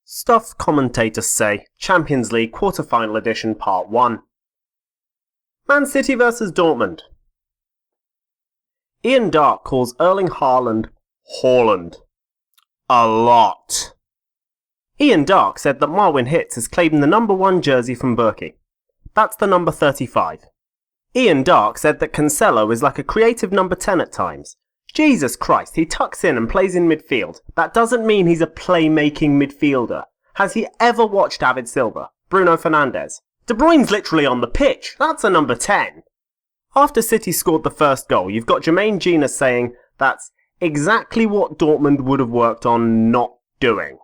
Stuff Commentators Say, Champions League Quarter-Final Edition Part 1. Man City vs Dortmund. Ian Dark calls Erling Haaland Haaland. A lot. Ian Dark said that Marwin Hitz has claimed the number 1 jersey from Berkey. That's the number 35. Ian Dark said that Cancelo is like a creative number 10 at times. Jesus Christ, he tucks in and plays in midfield. That doesn't mean he's a playmaking midfielder. Has he ever watched David Silva? Bruno Fernandes? De Bruyne's literally on the pitch. That's a number 10. After City scored the first goal, you've got Jermaine Genius saying that's exactly what Dortmund would have worked on not doing.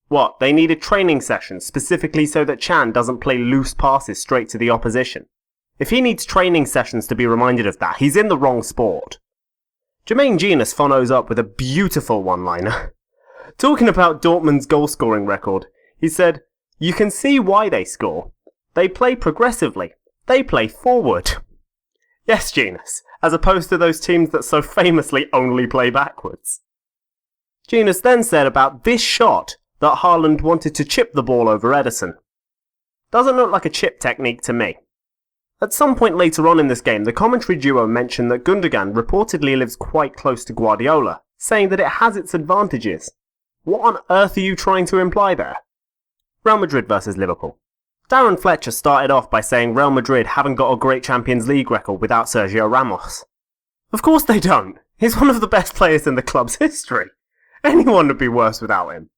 What, they needed training sessions specifically so that Chan doesn't play loose passes straight to the opposition? If he needs training sessions to be reminded of that, he's in the wrong sport. Jermaine Genius follows up with a beautiful one-liner. Talking about Dortmund's goal-scoring record, he said, "You can see why they score. They play progressively. They play forward." Yes, Genius, as opposed to those teams that so famously only play backwards. Genius then said about this shot that Haaland wanted to chip the ball over Ederson. Doesn't look like a chip technique to me. At some point later on in this game, the commentary duo mentioned that Gundogan reportedly lives quite close to Guardiola, saying that it has its advantages. What on earth are you trying to imply there? Real Madrid vs Liverpool. Darren Fletcher started off by saying Real Madrid haven't got a great Champions League record without Sergio Ramos. Of course they don't. He's one of the best players in the club's history. Anyone would be worse without him.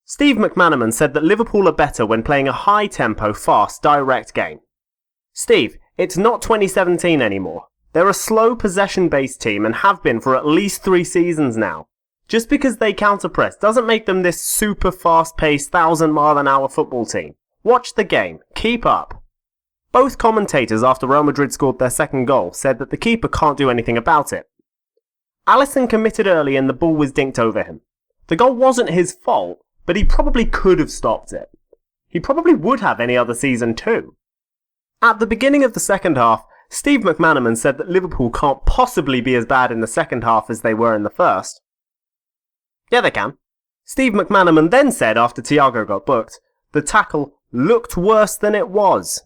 Steve McManaman said that Liverpool are better when playing a high-tempo, fast, direct game. Steve, it's not 2017 anymore. They're a slow possession-based team and have been for at least 3 seasons now. Just because they counter-press doesn't make them this super fast-paced 1,000-mile-an-hour football team. Watch the game. Keep up. Both commentators after Real Madrid scored their second goal said that the keeper can't do anything about it. Alisson committed early and the ball was dinked over him. The goal wasn't his fault, but he probably could have stopped it. He probably would have any other season too. At the beginning of the second half, Steve McManaman said that Liverpool can't possibly be as bad in the second half as they were in the first. Yeah, they can. Steve McManaman then said after Thiago got booked, the tackle looked worse than it was.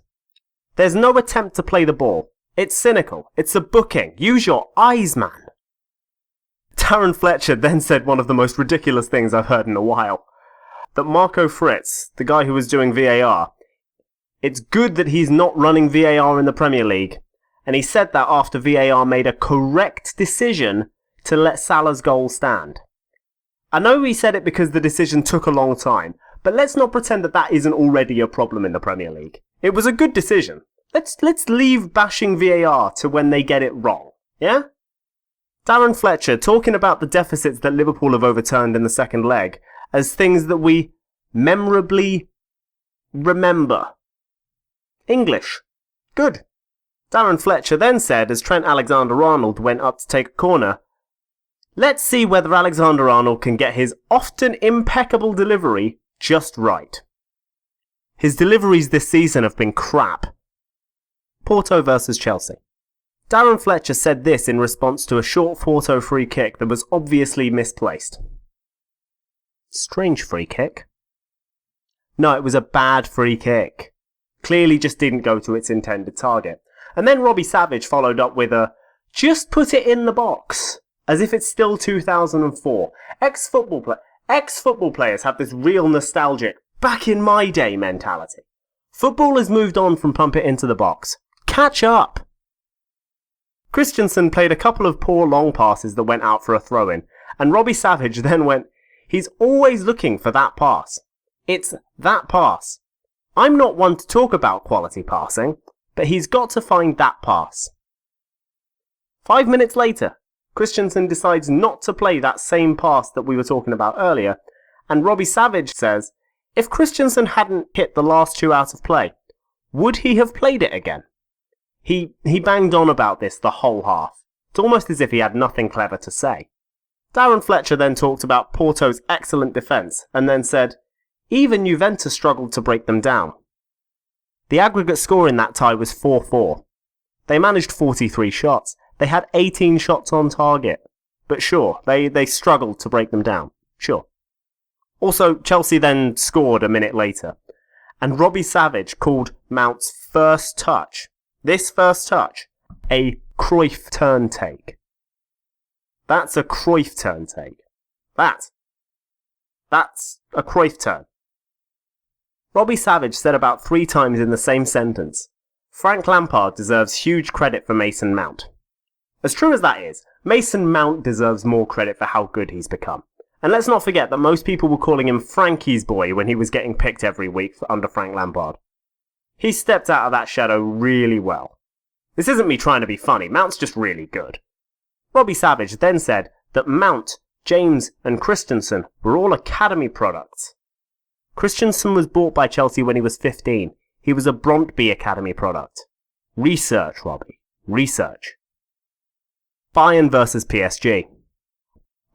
There's no attempt to play the ball. It's cynical. It's a booking. Use your eyes, man. Darren Fletcher then said one of the most ridiculous things I've heard in a while. That Marco Fritz, the guy who was doing VAR, it's good that he's not running VAR in the Premier League, and he said that after VAR made a correct decision to let Salah's goal stand. I know he said it because the decision took a long time, but let's not pretend that that isn't already a problem in the Premier League. It was a good decision. Let's leave bashing VAR to when they get it wrong, yeah? Darren Fletcher talking about the deficits that Liverpool have overturned in the second leg as things that we memorably remember. English. Good. Darren Fletcher then said as Trent Alexander-Arnold went up to take a corner, "Let's see whether Alexander-Arnold can get his often impeccable delivery just right." His deliveries this season have been crap. Porto vs Chelsea. Darren Fletcher said this in response to a short Porto free kick that was obviously misplaced. Strange free kick. No, it was a bad free kick. Clearly just didn't go to its intended target. And then Robbie Savage followed up with a, "Just put it in the box," as if it's still 2004. Ex-football players have this real nostalgic, back in my day mentality. Football has moved on from pump it into the box. Catch up! Christensen played a couple of poor long passes that went out for a throw-in, and Robbie Savage then went, "He's always looking for that pass. It's that pass. I'm not one to talk about quality passing, but he's got to find that pass." 5 minutes later, Christensen decides not to play that same pass that we were talking about earlier, and Robbie Savage says, if Christensen hadn't hit the last 2 out of play, would he have played it again? He banged on about this the whole half. It's almost as if he had nothing clever to say. Darren Fletcher then talked about Porto's excellent defence, and then said, even Juventus struggled to break them down. The aggregate score in that tie was 4-4. They managed 43 shots. They had 18 shots on target. But sure, they struggled to break them down. Sure. Also, Chelsea then scored a minute later, and Robbie Savage called Mount's first touch, this first touch, a Cruyff turn take. That's a Cruyff turn take. That's a Cruyff turn. Robbie Savage said about 3 times in the same sentence, Frank Lampard deserves huge credit for Mason Mount. As true as that is, Mason Mount deserves more credit for how good he's become. And let's not forget that most people were calling him Frankie's boy when he was getting picked every week under Frank Lampard. He stepped out of that shadow really well. This isn't me trying to be funny, Mount's just really good. Robbie Savage then said that Mount, James and Christensen were all academy products. Christensen was bought by Chelsea when he was 15. He was a Brøndby Academy product. Research, Robbie. Research. Bayern versus PSG.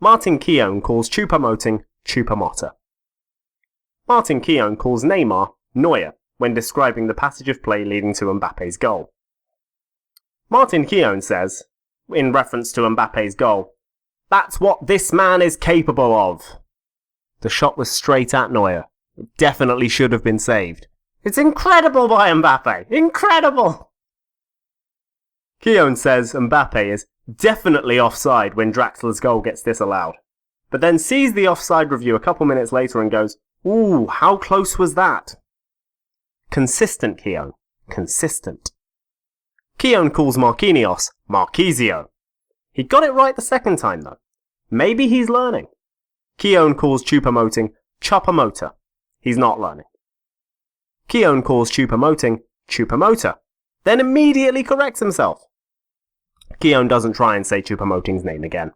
Martin Keown calls Choupo-Moting Choupo-Motta. Martin Keown calls Neymar Neuer when describing the passage of play leading to Mbappe's goal. Martin Keown says, in reference to Mbappe's goal, "That's what this man is capable of." The shot was straight at Neuer. It definitely should have been saved. It's incredible by Mbappe! Incredible! Keown says Mbappe is definitely offside when Draxler's goal gets disallowed, but then sees the offside review a couple minutes later and goes, "Ooh, how close was that?" Consistent Keown. Consistent. Keown calls Marquinhos Marquisio. He got it right the second time though. Maybe he's learning. Keown calls Choupo-Moting Choupo-Motta. He's not learning. Keown calls Choupo-Moting Choupo-Motta, then immediately corrects himself. Keown doesn't try and say Choupo-Moting's name again.